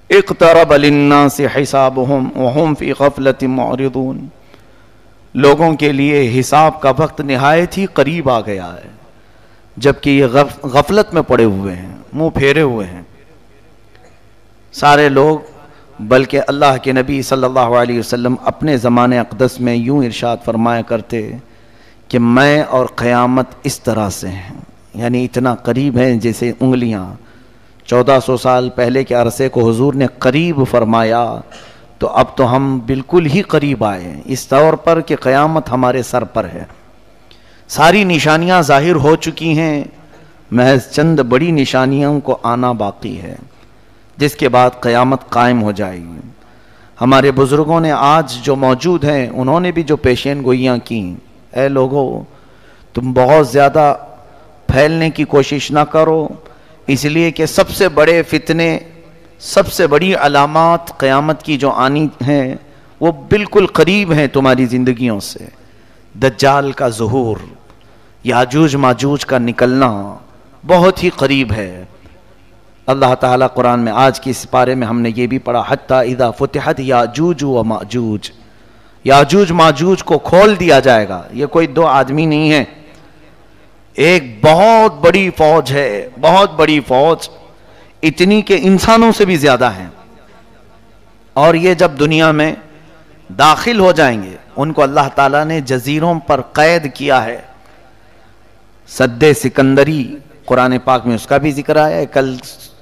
اقترب للناس حسابهم وهم فی غفلۃ معرضون، لوگوں کے لیے حساب کا وقت نہایت ہی قریب آ گیا ہے، جبکہ یہ غفلت میں پڑے ہوئے ہیں، منہ پھیرے ہوئے ہیں سارے لوگ۔ بلکہ اللہ کے نبی صلی اللہ علیہ وسلم اپنے زمانے اقدس میں یوں ارشاد فرمایا کرتے کہ میں اور قیامت اس طرح سے ہیں، یعنی اتنا قریب ہیں جیسے انگلیاں۔ 1400 سال پہلے کے عرصے کو حضور نے قریب فرمایا، تو اب تو ہم بالکل ہی قریب آئے ہیں اس طور پر کہ قیامت ہمارے سر پر ہے۔ ساری نشانیاں ظاہر ہو چکی ہیں، محض چند بڑی نشانیوں کو آنا باقی ہے، جس کے بعد قیامت قائم ہو جائے گی۔ ہمارے بزرگوں نے آج جو موجود ہیں انہوں نے بھی جو پیشین گوئیاں کی، اے لوگو تم بہت زیادہ پھیلنے کی کوشش نہ کرو، اس لیے کہ سب سے بڑے فتنے، سب سے بڑی علامات قیامت کی جو آنی ہیں وہ بالکل قریب ہیں تمہاری زندگیوں سے۔ دجال کا ظہور، یاجوج ماجوج کا نکلنا بہت ہی قریب ہے۔ اللہ تعالیٰ قرآن میں آج کی اس پارے میں ہم نے یہ بھی پڑھا، حتیٰ اذا فتحت یاجوج و ماجوج، یاجوج ماجوج کو کھول دیا جائے گا۔ یہ کوئی دو آدمی نہیں ہے، ایک بہت بڑی فوج ہے، بہت بڑی فوج، اتنی کہ انسانوں سے بھی زیادہ ہیں۔ اور یہ جب دنیا میں داخل ہو جائیں گے، ان کو اللہ تعالیٰ نے جزیروں پر قید کیا ہے۔ سد سکندری قرآن پاک میں اس کا بھی ذکر آیا ہے، کل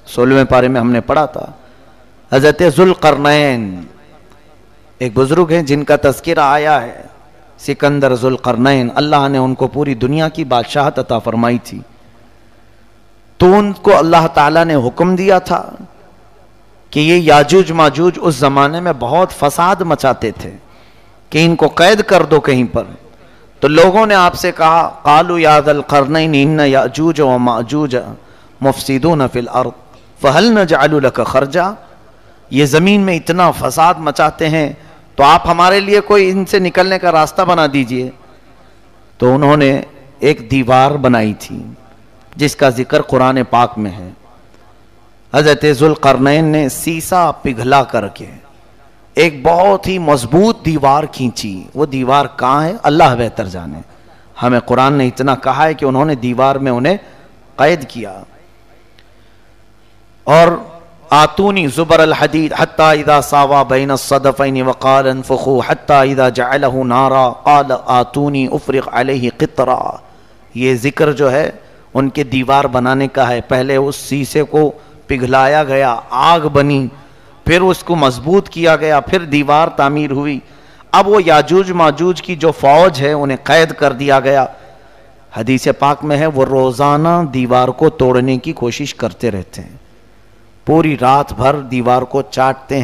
16ویں پارے میں ہم نے پڑھا تھا۔ حضرت ذوالقرنین ایک بزرگ ہیں جن کا تذکرہ آیا ہے، سکندر ذوالقرنین، اللہ نے ان کو پوری دنیا کی بادشاہت عطا فرمائی تھی، تو ان کو اللہ تعالیٰ نے حکم دیا تھا کہ یہ یاجوج ماجوج اس زمانے میں بہت فساد مچاتے تھے کہ ان کو قید کر دو کہیں پر۔ تو لوگوں نے آپ سے کہا، قالوا یا ذا القرنین ان یاجوج و ماجوج مفسدون فی الارض فہل نجعل لک خرجا، یہ زمین میں اتنا فساد مچاتے ہیں تو آپ ہمارے لیے کوئی ان سے نکلنے کا راستہ بنا دیجئے۔ تو انہوں نے ایک دیوار بنائی تھی جس کا ذکر قرآن پاک میں ہے۔ حضرت ذوالقرنین نے سیسا پگھلا کر کے ایک بہت ہی مضبوط دیوار کھینچی۔ وہ دیوار کہاں ہے اللہ بہتر جانے، ہمیں قرآن نے اتنا کہا ہے کہ انہوں نے دیوار میں انہیں قید کیا۔ اور آتونی زبر الحدید حتی اذا ساوا بین الصدفین وقال انفخوا حتی اذا جعلہ نارا قال آتونی افرغ علیہ قطرا، یہ ذکر جو ہے ان کے دیوار بنانے کا ہے۔ پہلے اس سیسے کو پگھلایا گیا، آگ بنی، پھر اس کو مضبوط کیا گیا، پھر دیوار تعمیر ہوئی۔ اب وہ یاجوج ماجوج کی جو فوج ہے انہیں قید کر دیا گیا۔ حدیث پاک میں ہے وہ روزانہ دیوار کو توڑنے کی کوشش کرتے رہتے ہیں، پوری رات بھر دیوار کو چاٹتے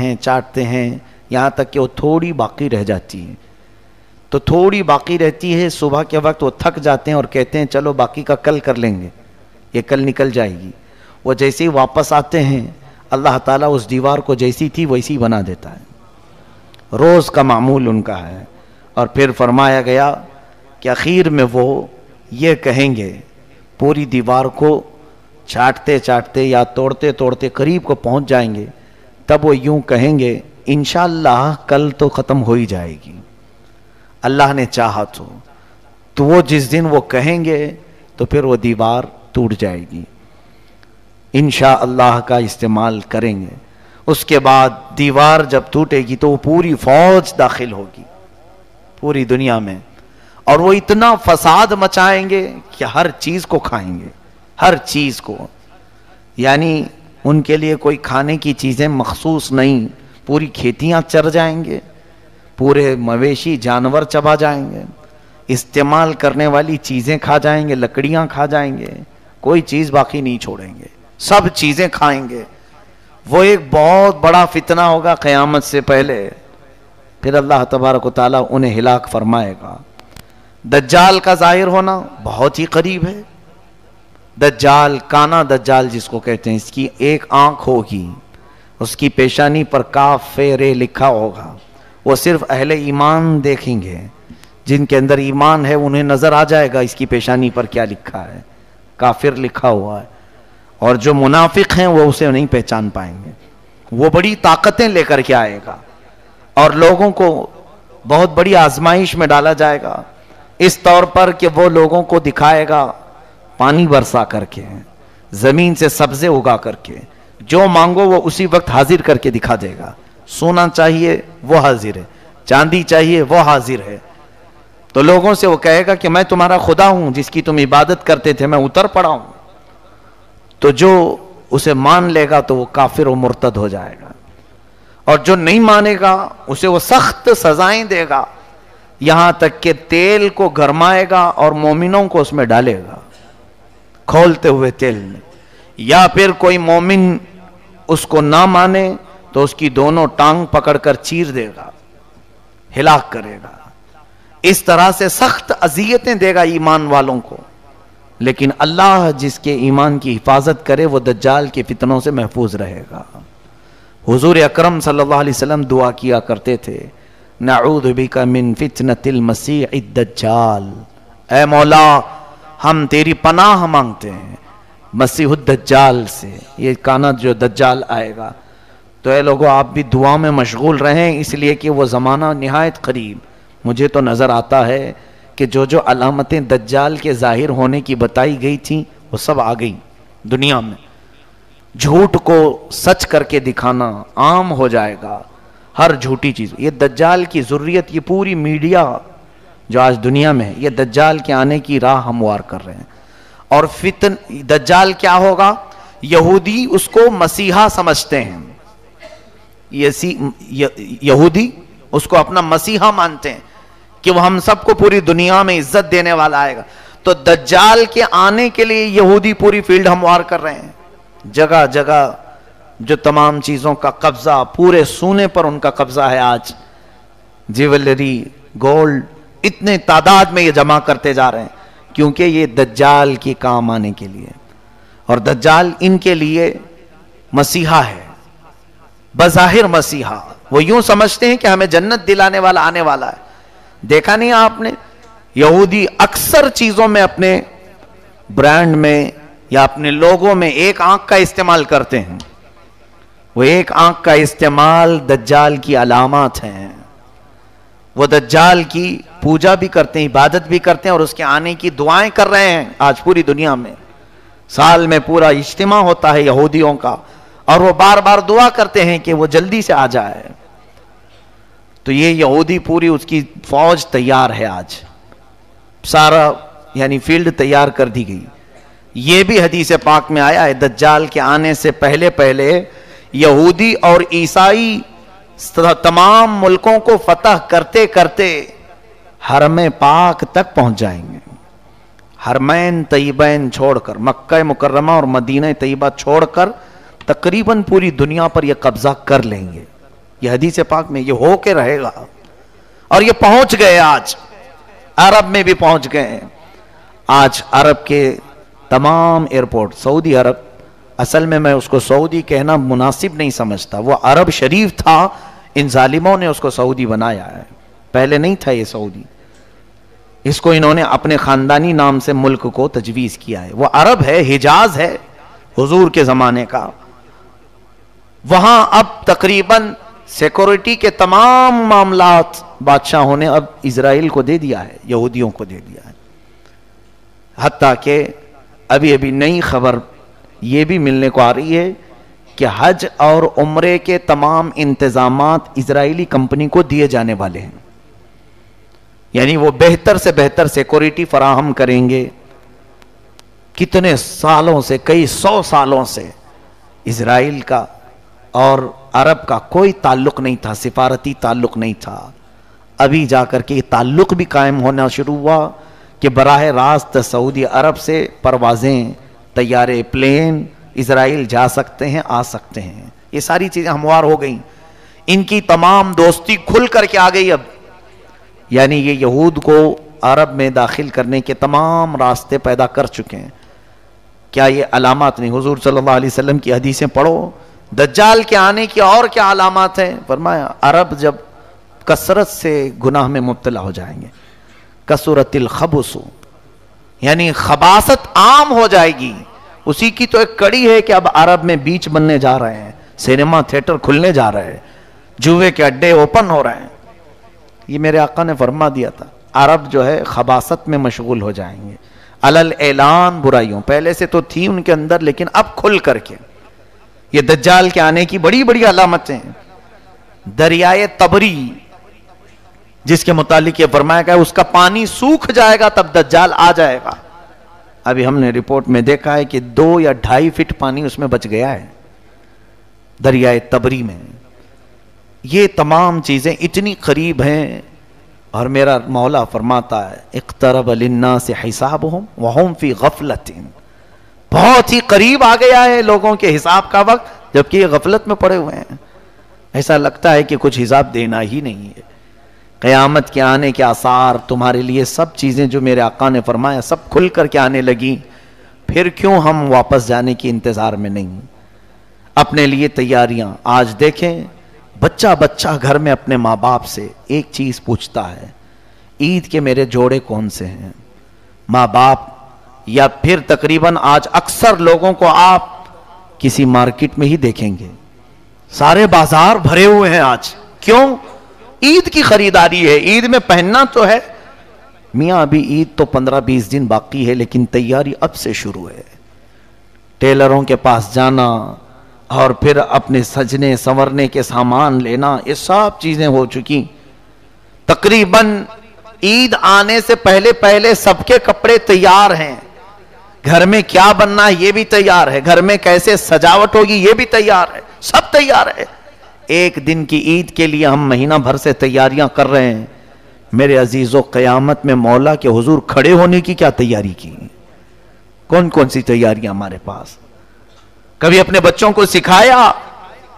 ہیں یہاں تک کہ وہ تھوڑی باقی رہ جاتی ہے۔ تو تھوڑی باقی رہتی ہے، صبح کے وقت وہ تھک جاتے ہیں اور کہتے ہیں چلو باقی کا کل کر لیں گے، یہ کل نکل جائے گی۔ وہ جیسے ہی واپس آتے ہیں اللہ تعالیٰ اس دیوار کو جیسی تھی ویسی بنا دیتا ہے، روز کا معمول ان کا ہے۔ اور پھر فرمایا گیا کہ اخیر میں وہ یہ کہیں گے، پوری دیوار کو چاٹتے چاٹتے یا توڑتے توڑتے قریب کو پہنچ جائیں گے، تب وہ یوں کہیں گے انشاءاللہ کل تو ختم ہو ہی جائے گی، اللہ نے چاہا تو وہ جس دن وہ کہیں گے تو پھر وہ دیوار ٹوٹ جائے گی، انشاءاللہ کا استعمال کریں گے۔ اس کے بعد دیوار جب ٹوٹے گی تو وہ پوری فوج داخل ہوگی پوری دنیا میں، اور وہ اتنا فساد مچائیں گے کہ ہر چیز کو کھائیں گے، ہر چیز کو، یعنی ان کے لیے کوئی کھانے کی چیزیں مخصوص نہیں، پوری کھیتیاں چر جائیں گے، پورے مویشی جانور چبا جائیں گے، استعمال کرنے والی چیزیں کھا جائیں گے، لکڑیاں کھا جائیں گے، کوئی چیز باقی نہیں چھوڑیں گے، سب چیزیں کھائیں گے۔ وہ ایک بہت بڑا فتنہ ہوگا قیامت سے پہلے، پھر اللہ تبارک و تعالیٰ انہیں ہلاک فرمائے گا۔ دجال کا ظاہر ہونا بہت ہی قریب ہے۔ دجال، کانا دجال جس کو کہتے ہیں، اس کی ایک آنکھ ہوگی، اس کی پیشانی پر کاف رے لکھا ہوگا، وہ صرف اہل ایمان دیکھیں گے، جن کے اندر ایمان ہے انہیں نظر آ جائے گا اس کی پیشانی پر کیا لکھا ہے، کافر لکھا ہوا ہے، اور جو منافق ہیں وہ اسے نہیں پہچان پائیں گے، وہ بڑی طاقتیں لے کر کے آئے گا اور لوگوں کو بہت بڑی آزمائش میں ڈالا جائے گا، اس طور پر کہ وہ لوگوں کو دکھائے گا پانی برسا کر کے، زمین سے سبزے اگا کر کے، جو مانگو وہ اسی وقت حاضر کر کے دکھا دے گا۔ سونا چاہیے وہ حاضر ہے، چاندی چاہیے وہ حاضر ہے۔ تو لوگوں سے وہ کہے گا کہ میں تمہارا خدا ہوں جس کی تم عبادت کرتے تھے، میں اتر پڑا ہوں۔ تو جو اسے مان لے گا تو وہ کافر و مرتد ہو جائے گا، اور جو نہیں مانے گا اسے وہ سخت سزائیں دے گا، یہاں تک کہ تیل کو گرمائے گا اور مومنوں کو اس میں ڈالے گا کھولتے ہوئے تیل میں، یا پھر کوئی مومن اس کو نہ مانے تو اس کی دونوں ٹانگ پکڑ کر چیر دے گا، ہلاک کرے گا۔ اس طرح سے سخت اذیتیں دے گا ایمان والوں کو، لیکن اللہ جس کے ایمان کی حفاظت کرے وہ دجال کے فتنوں سے محفوظ رہے گا۔ حضور اکرم صلی اللہ علیہ وسلم دعا کیا کرتے تھے، نعوذ بک من فتنة المسیح الدجال، اے مولا ہم تیری پناہ مانگتے ہیں مسیح الدجال سے، یہ کانا جو دجال آئے گا۔ تو اے لوگوں آپ بھی دعا میں مشغول رہیں، اس لیے کہ وہ زمانہ نہایت قریب۔ مجھے تو نظر آتا ہے کہ جو جو علامتیں دجال کے ظاہر ہونے کی بتائی گئی تھیں وہ سب آ گئی دنیا میں۔ جھوٹ کو سچ کر کے دکھانا عام ہو جائے گا، ہر جھوٹی چیز۔ یہ دجال کی ضروریت، یہ پوری میڈیا جو آج دنیا میں ہے یہ دجال کے آنے کی راہ ہموار کر رہے ہیں۔ اور دجال کیا ہوگا؟ یہودی اس کو مسیحا سمجھتے ہیں، یہودی اس کو اپنا مسیحا مانتے ہیں کہ وہ ہم سب کو پوری دنیا میں عزت دینے والا آئے گا۔ تو دجال کے آنے کے لیے یہودی پوری فیلڈ ہموار کر رہے ہیں، جگہ جگہ جو تمام چیزوں کا قبضہ، پورے سونے پر ان کا قبضہ ہے آج، جیولری، گولڈ، اتنے تعداد میں یہ جمع کرتے جا رہے ہیں، کیونکہ یہ دجال کی کام آنے کے لیے، اور دجال ان کے لیے مسیحا ہے، بظاہر مسیحا۔ وہ یوں سمجھتے ہیں کہ ہمیں جنت دلانے والا آنے والا ہے۔ دیکھا نہیں آپ نے یہودی اکثر چیزوں میں، اپنے برانڈ میں یا اپنے لوگوں میں ایک آنکھ کا استعمال کرتے ہیں، وہ ایک آنکھ کا استعمال دجال کی علامات ہیں۔ وہ دجال کی پوجا بھی کرتے ہیں، عبادت بھی کرتے ہیں، اور اس کے آنے کی دعائیں کر رہے ہیں آج پوری دنیا میں۔ سال میں پورا اجتماع ہوتا ہے یہودیوں کا، اور وہ بار بار دعا کرتے ہیں کہ وہ جلدی سے آ جائے۔ تو یہ یہودی پوری اس کی فوج تیار ہے آج، سارا یعنی فیلڈ تیار کر دی گئی۔ یہ بھی حدیث پاک میں آیا ہے، دجال کے آنے سے پہلے پہلے یہودی اور عیسائی تمام ملکوں کو فتح کرتے کرتے حرم پاک تک پہنچ جائیں گے۔ حرمین طیبین چھوڑ کر، مکہ مکرمہ اور مدینہ طیبہ چھوڑ کر تقریباً پوری دنیا پر یہ قبضہ کر لیں گے۔ یہ حدیث پاک میں یہ ہو کے رہے گا، اور یہ پہنچ گئے، آج عرب میں بھی پہنچ گئے ہیں۔ آج عرب کے تمام ایئرپورٹ، سعودی عرب، اصل میں اس کو سعودی کہنا مناسب نہیں سمجھتا، وہ عرب شریف تھا، ان ظالموں نے اس کو سعودی بنایا ہے، پہلے نہیں تھا یہ سعودی، اس کو انہوں نے اپنے خاندانی نام سے ملک کو تجویز کیا ہے۔ وہ عرب ہے، حجاز ہے حضور کے زمانے کا۔ وہاں اب تقریباً سیکورٹی کے تمام معاملات بادشاہوں نے اب اسرائیل کو دے دیا ہے، یہودیوں کو دے دیا ہے۔ حتیٰ کہ ابھی ابھی نئی خبر یہ بھی ملنے کو آ رہی ہے کہ حج اور عمرے کے تمام انتظامات اسرائیلی کمپنی کو دیے جانے والے ہیں، یعنی وہ بہتر سے بہتر سیکورٹی فراہم کریں گے۔ کتنے سالوں سے، کئی 100 سالوں سے اسرائیل کا اور عرب کا کوئی تعلق نہیں تھا، سفارتی تعلق نہیں تھا۔ ابھی جا کر کے یہ تعلق بھی قائم ہونا شروع ہوا کہ براہ راست سعودی عرب سے پروازیں، طیارے، پلین اسرائیل جا سکتے ہیں، آ سکتے ہیں۔ یہ ساری چیزیں ہموار ہو گئیں، ان کی تمام دوستی کھل کر کے آ گئی اب، یعنی یہ یہود کو عرب میں داخل کرنے کے تمام راستے پیدا کر چکے ہیں۔ کیا یہ علامات نہیں؟ حضور صلی اللہ علیہ وسلم کی حدیثیں پڑھو، دجال کے آنے کی اور کیا علامات ہیں؟ فرمایا عرب جب کثرت سے گناہ میں مبتلا ہو جائیں گے، کثرت الخبث، یعنی خباثت عام ہو جائے گی۔ اسی کی تو ایک کڑی ہے کہ اب عرب میں بیچ بننے جا رہے ہیں، سینما تھیٹر کھلنے جا رہے ہیں، جوے کے اڈے اوپن ہو رہے ہیں. یہ میرے آقا نے فرما دیا تھا عرب جو ہے خباثت میں مشغول ہو جائیں گے، علل اعلان برائیوں. پہلے سے تو تھی ان کے اندر لیکن اب کھل کر کے. یہ دجال کے آنے کی بڑی بڑی علامتیں. دریائے تبری جس کے متعلق یہ فرمایا گیا اس کا پانی سوکھ جائے گا تب دجال آ جائے گا. ابھی ہم نے رپورٹ میں دیکھا ہے کہ 2 یا 2.5 فٹ پانی اس میں بچ گیا ہے دریائے تبری میں. یہ تمام چیزیں اتنی قریب ہیں اور میرا مولا فرماتا ہے اقترب للناس حسابهم وهم فی غفلۃ. بہت ہی قریب آ گیا ہے لوگوں کے حساب کا وقت جبکہ یہ غفلت میں پڑے ہوئے ہیں. ایسا لگتا ہے کہ کچھ حساب دینا ہی نہیں ہے. قیامت کے آنے کے آثار تمہارے لیے سب چیزیں جو میرے آقا نے فرمایا سب کھل کر کے آنے لگی. پھر کیوں ہم واپس جانے کی انتظار میں نہیں؟ اپنے لیے تیاریاں. آج دیکھیں بچہ بچہ گھر میں اپنے ماں باپ سے ایک چیز پوچھتا ہے عید کے میرے جوڑے کون سے ہیں. ماں باپ یا پھر تقریباً آج اکثر لوگوں کو آپ کسی مارکیٹ میں ہی دیکھیں گے سارے بازار بھرے ہوئے ہیں آج. کیوں؟ عید کی خریداری ہے. عید میں پہننا تو ہے میاں، ابھی عید تو 15-20 دن باقی ہے لیکن تیاری اب سے شروع ہے. ٹیلروں کے پاس جانا اور پھر اپنے سجنے سنورنے کے سامان لینا، یہ سب چیزیں ہو چکی. تقریباً عید آنے سے پہلے پہلے سب کے کپڑے تیار ہیں. گھر میں کیا بننا ہے یہ بھی تیار ہے، گھر میں کیسے سجاوٹ ہوگی یہ بھی تیار ہے، سب تیار ہے. ایک دن کی عید کے لیے ہم مہینہ بھر سے تیاریاں کر رہے ہیں. میرے عزیزو قیامت میں مولا کے حضور کھڑے ہونے کی کیا تیاری کی؟ کون کون سی تیاریاں ہمارے پاس؟ کبھی اپنے بچوں کو سکھایا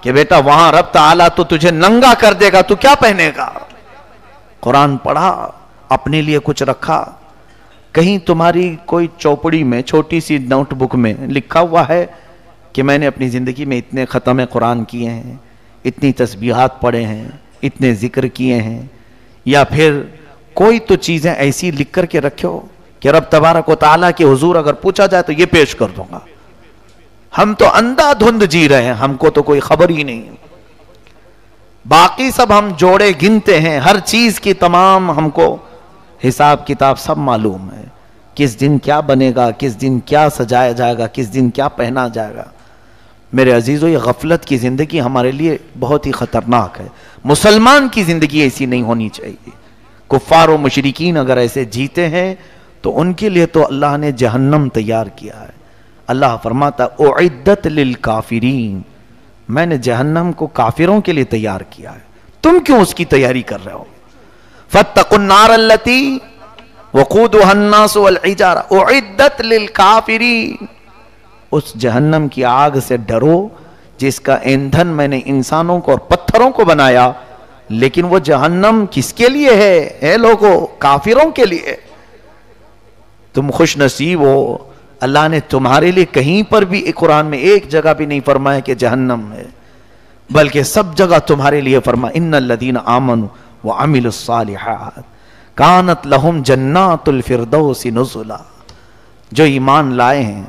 کہ بیٹا وہاں رب تعالیٰ تو تجھے ننگا کر دے گا، تو کیا پہنے گا؟ قرآن پڑھا، اپنے لیے کچھ رکھا؟ کہیں تمہاری کوئی چوپڑی میں چھوٹی سی نوٹ بک میں لکھا ہوا ہے کہ میں نے اپنی زندگی میں اتنے ختم قرآن کیے ہیں، اتنی تسبیحات پڑھے ہیں، اتنے ذکر کیے ہیں؟ یا پھر کوئی تو چیزیں ایسی لکھ کر کے رکھو کہ رب تبارک و تعالیٰ کے حضور اگر پوچھا جائے تو یہ پیش کر دوں گا. ہم تو اندھا دھند جی رہے ہیں، ہم کو تو کوئی خبر ہی نہیں. باقی سب ہم جوڑے گنتے ہیں، ہر چیز کی تمام ہم کو حساب کتاب سب معلوم ہے. کس دن کیا بنے گا، کس دن کیا سجایا جائے گا، کس دن کیا پہنا جائے گا. میرے عزیزو یہ غفلت کی زندگی ہمارے لیے بہت ہی خطرناک ہے. مسلمان کی زندگی ایسی نہیں ہونی چاہیے. کفار و مشرکین اگر ایسے جیتے ہیں تو ان کے لیے تو اللہ نے جہنم تیار کیا ہے. اللہ فرماتا اعدت للکافرین، میں نے جہنم کو کافروں کے لیے تیار کیا ہے. تم کیوں اس کی تیاری کر رہے ہو؟ فاتقوا النار التي وقودها الناس والحجارة اعدت للکافرین، اس جہنم کی آگ سے ڈرو جس کا ایندھن میں نے انسانوں کو اور پتھروں کو بنایا. لیکن وہ جہنم کس کے لیے ہے؟ اے لوگو، کافروں کے لیے. تم خوش نصیب ہو، اللہ نے تمہارے لیے کہیں پر بھی قرآن میں ایک جگہ بھی نہیں فرمایا کہ جہنم ہے، بلکہ سب جگہ تمہارے لیے فرمایا ان الذین آمنوا وعملوا الصالحات کانت لہم جنات الفردوس نزلا. جو ایمان لائے ہیں،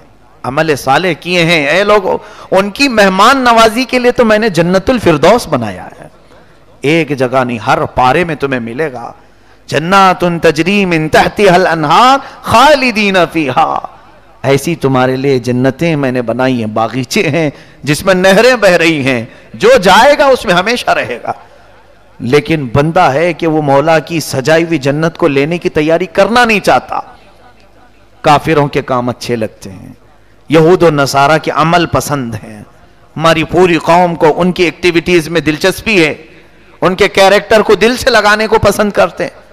عمل صالح کیے ہیں، اے لوگو ان کی مہمان نوازی کے لیے تو میں نے جنت الفردوس بنایا ہے. ایک جگہ نہیں، ہر پارے میں تمہیں ملے گا جنات تجری من تحتها الانہار خالدین فیہا. ایسی تمہارے لیے جنتیں میں نے بنائی ہیں، باغیچے ہیں جس میں نہریں بہ رہی ہیں، جو جائے گا اس میں ہمیشہ رہے گا. لیکن بندہ ہے کہ وہ مولا کی سجائی ہوئی جنت کو لینے کی تیاری کرنا نہیں چاہتا. کافروں کے کام اچھے لگتے ہیں، یہود و نصارہ کے عمل پسند ہیں. ہماری پوری قوم کو ان کی ایکٹیویٹیز میں دلچسپی ہے، ان کے کیریکٹر کو دل سے لگانے کو پسند کرتے ہیں.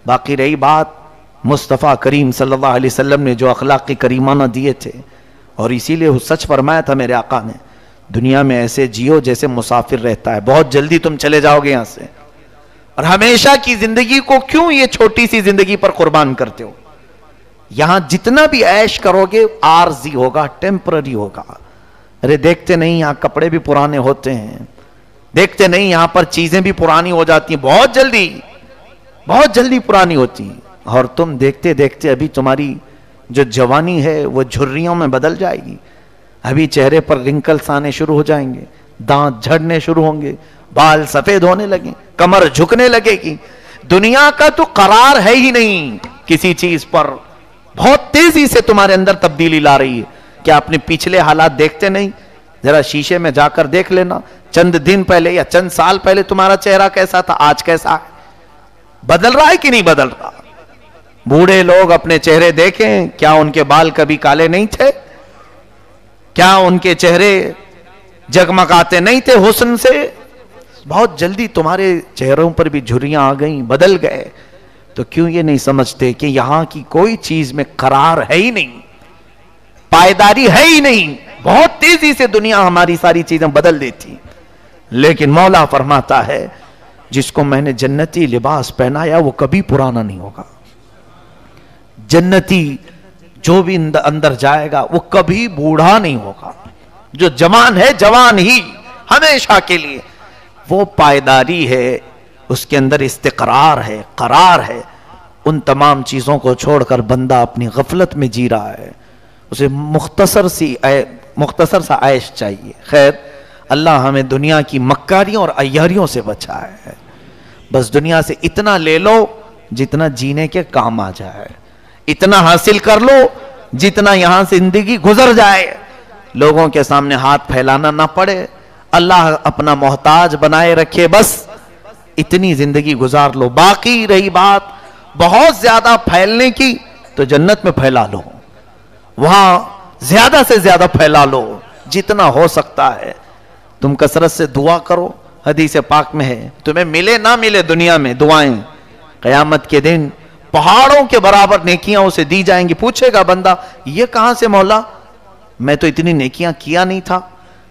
باقی رہی بات مصطفیٰ کریم صلی اللہ علیہ وسلم نے جو اخلاق کریمانہ دیے تھے، اور اسی لیے وہ سچ فرمایا تھا میرے آقا نے، دنیا میں ایسے جیو جیسے مسافر رہتا ہے، بہت جلدی تم چلے جاؤ گے یہاں سے، اور ہمیشہ کی زندگی کو کیوں یہ چھوٹی سی زندگی پر قربان کرتے ہو؟ یہاں جتنا بھی عیش کرو گے عارضی ہوگا، ٹیمپرری ہوگا. ارے دیکھتے نہیں یہاں کپڑے بھی پرانے ہوتے ہیں، دیکھتے نہیں یہاں پر چیزیں بھی پرانی ہو جاتی ہیں، بہت جلدی پرانی ہوتی ہیں. اور تم دیکھتے دیکھتے ابھی تمہاری جو جوانی ہے وہ جھریوں میں بدل جائے گی. ابھی چہرے پر رنکلز آنے شروع ہو جائیں گے، دانت جھڑنے شروع ہوں گے، بال سفید ہونے لگیں، کمر جھکنے لگے گی. دنیا کا تو قرار ہے ہی نہیں کسی چیز پر. بہت تیزی سے تمہارے اندر تبدیلی لا رہی ہے. کیا اپنے پچھلے حالات دیکھتے نہیں؟ ذرا شیشے میں جا کر دیکھ لینا، چند دن پہلے یا چند سال پہلے تمہارا چہرہ کیسا تھا، آج کیسا ہے؟ بدل رہا ہے کہ نہیں بدل رہا؟ بوڑھے لوگ اپنے چہرے دیکھیں، کیا ان کے بال کبھی کالے نہیں تھے؟ کیا ان کے چہرے جگمگاتے نہیں تھے حسن سے؟ بہت جلدی تمہارے چہروں پر بھی جھریاں آ گئیں، بدل گئے. تو کیوں یہ نہیں سمجھتے کہ یہاں کی کوئی چیز میں قرار ہے ہی نہیں، پائیداری ہے ہی نہیں. بہت تیزی سے دنیا ہماری ساری چیزیں بدل دیتی. لیکن مولا فرماتا ہے جس کو میں نے جنتی لباس پہنایا وہ کبھی پرانا نہیں ہوگا. جنتی جو بھی اندر جائے گا وہ کبھی بوڑھا نہیں ہوگا. جو جوان ہے جوان ہی ہمیشہ کے لیے. وہ پائیداری ہے، اس کے اندر استقرار ہے، قرار ہے. ان تمام چیزوں کو چھوڑ کر بندہ اپنی غفلت میں جی رہا ہے. اسے مختصر سا عیش چاہیے. خیر، اللہ ہمیں دنیا کی مکاریوں اور عیاریوں سے بچائے ہے. بس دنیا سے اتنا لے لو جتنا جینے کے کام آ جائے، اتنا حاصل کر لو جتنا یہاں سے زندگی گزر جائے، لوگوں کے سامنے ہاتھ پھیلانا نہ پڑے، اللہ اپنا محتاج بنائے رکھے، بس اتنی زندگی گزار لو. باقی رہی بات بہت زیادہ پھیلنے کی تو جنت میں پھیلا لو، وہاں زیادہ سے زیادہ پھیلا لو جتنا ہو سکتا ہے. تم کثرت سے دعا کرو. حدیث پاک میں ہے تمہیں ملے نہ ملے دنیا میں دعائیں، قیامت کے دن پہاڑوں کے برابر نیکیاں اسے دی جائیں گی. پوچھے گا بندہ یہ کہاں سے مولا، میں تو اتنی نیکیاں کیا نہیں تھا.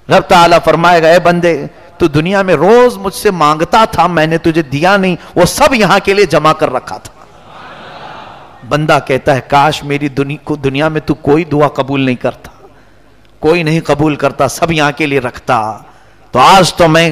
رب تعالیٰ فرمائے گا اے بندے تو دنیا میں روز مجھ سے مانگتا تھا، میں نے تجھے دیا نہیں، وہ سب یہاں کے لیے جمع کر رکھا تھا. بندہ کہتا ہے کاش میری دنیا میں تو کوئی دعا قبول نہیں کرتا، کوئی نہیں قبول کرتا، سب یہاں کے لیے رکھتا. تو آج تو میں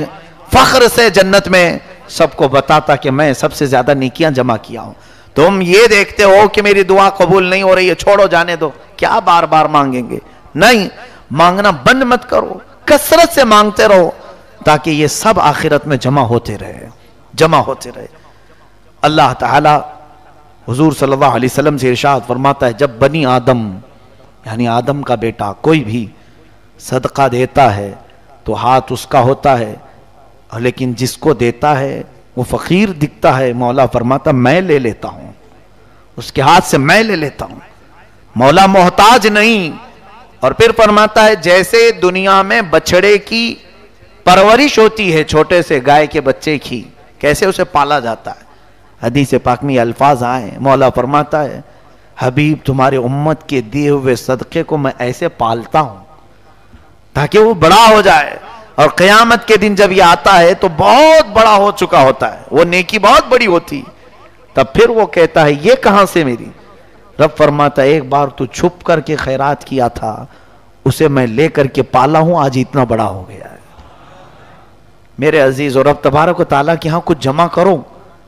فخر سے جنت میں سب کو بتاتا کہ میں سب سے زیادہ نیکیاں جمع کیا ہوں. تم یہ دیکھتے ہو کہ میری دعا قبول نہیں ہو رہی ہے، چھوڑو جانے دو، کیا بار بار مانگیں گے؟ نہیں، مانگنا بند مت کرو، کثرت سے مانگتے رہو تاکہ یہ سب آخرت میں جمع ہوتے رہے. اللہ تعالی حضور صلی اللہ علیہ وسلم سے ارشاد فرماتا ہے جب بنی آدم یعنی آدم کا بیٹا کوئی بھی صدقہ دیتا ہے تو ہاتھ اس کا ہوتا ہے، لیکن جس کو دیتا ہے وہ فقیر دکھتا ہے. مولا فرماتا میں لے لیتا ہوں، اس کے ہاتھ سے میں لے لیتا ہوں. مولا محتاج نہیں. اور پھر فرماتا ہے جیسے دنیا میں بچڑے کی پرورش ہوتی ہے، چھوٹے سے گائے کے بچے کی کیسے اسے پالا جاتا ہے، حدیث پاک میں یہ الفاظ آئے. مولا فرماتا ہے حبیب تمہارے امت کے دیے ہوئے صدقے کو میں ایسے پالتا ہوں تاکہ وہ بڑا ہو جائے، اور قیامت کے دن جب یہ آتا ہے تو بہت بڑا ہو چکا ہوتا ہے، وہ نیکی بہت بڑی ہوتی. تب پھر وہ کہتا ہے یہ کہاں سے میری؟ رب فرماتا ہے ایک بار تو چھپ کر کے خیرات کیا تھا، اسے میں لے کر کے پالا ہوں، آج اتنا بڑا ہو گیا ہے. میرے عزیز، اور رب تبارک و تعالیٰ کے ہاں کچھ جمع کرو،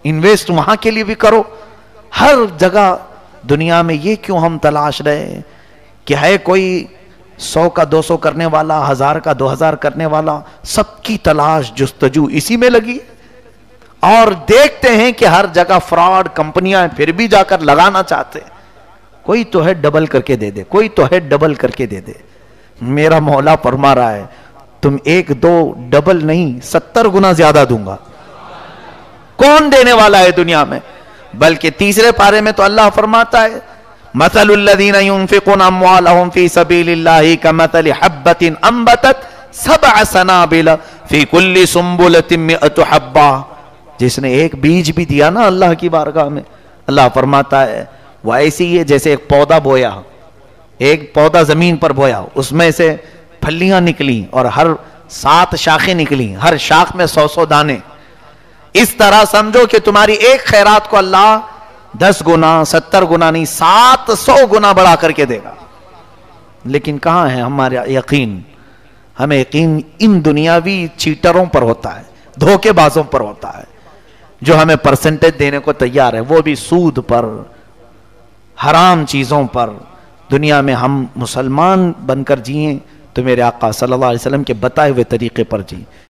انویسٹ وہاں کے لیے بھی کرو. ہر جگہ دنیا میں یہ کیوں ہم تلاش رہے کہ ہے کوئی 100 کا 200 کرنے والا، 1000 کا 2000 کرنے والا، سب کی تلاش جستجو اسی میں لگی. اور دیکھتے ہیں کہ ہر جگہ فراڈ کمپنیاں پھر بھی جا کر لگانا چاہتے ہیں. کوئی تو ہے ڈبل کر کے دے دے، کوئی تو ہے ڈبل کر کے دے دے. میرا مولا فرما رہا ہے تم 1 2 ڈبل نہیں 70 گنا زیادہ دوں گا. کون دینے والا ہے دنیا میں؟ بلکہ تیسرے پارے میں تو اللہ فرماتا ہے مثل الذین ينفقون اموالهم فی سبیل اللہ کمثل حبۃ انبتت 7 سنابل فی کل سنبلۃ 100 حبہ. جس نے ایک بیج بھی دیا نا اللہ کی بارگاہ میں، اللہ فرماتا ہے وہ ایسی ہے جیسے ایک پودا بویا، ایک پودا زمین پر بویا، اس میں سے پھلیاں نکلی اور ہر 7 شاخیں نکلی، ہر شاخ میں 100 دانے. اس طرح سمجھو کہ تمہاری ایک خیرات کو اللہ 10 گنا 70 گنا نہیں 700 گنا بڑھا کر کے دے گا. لیکن کہاں ہے ہمارا یقین؟ ہمیں یقین ان دنیاوی چیٹروں پر ہوتا ہے، دھوکے بازوں پر ہوتا ہے، جو ہمیں پرسنٹیج دینے کو تیار ہے، وہ بھی سود پر، حرام چیزوں پر. دنیا میں ہم مسلمان بن کر جئیں تو میرے آقا صلی اللہ علیہ وسلم کے بتائے ہوئے طریقے پر جی.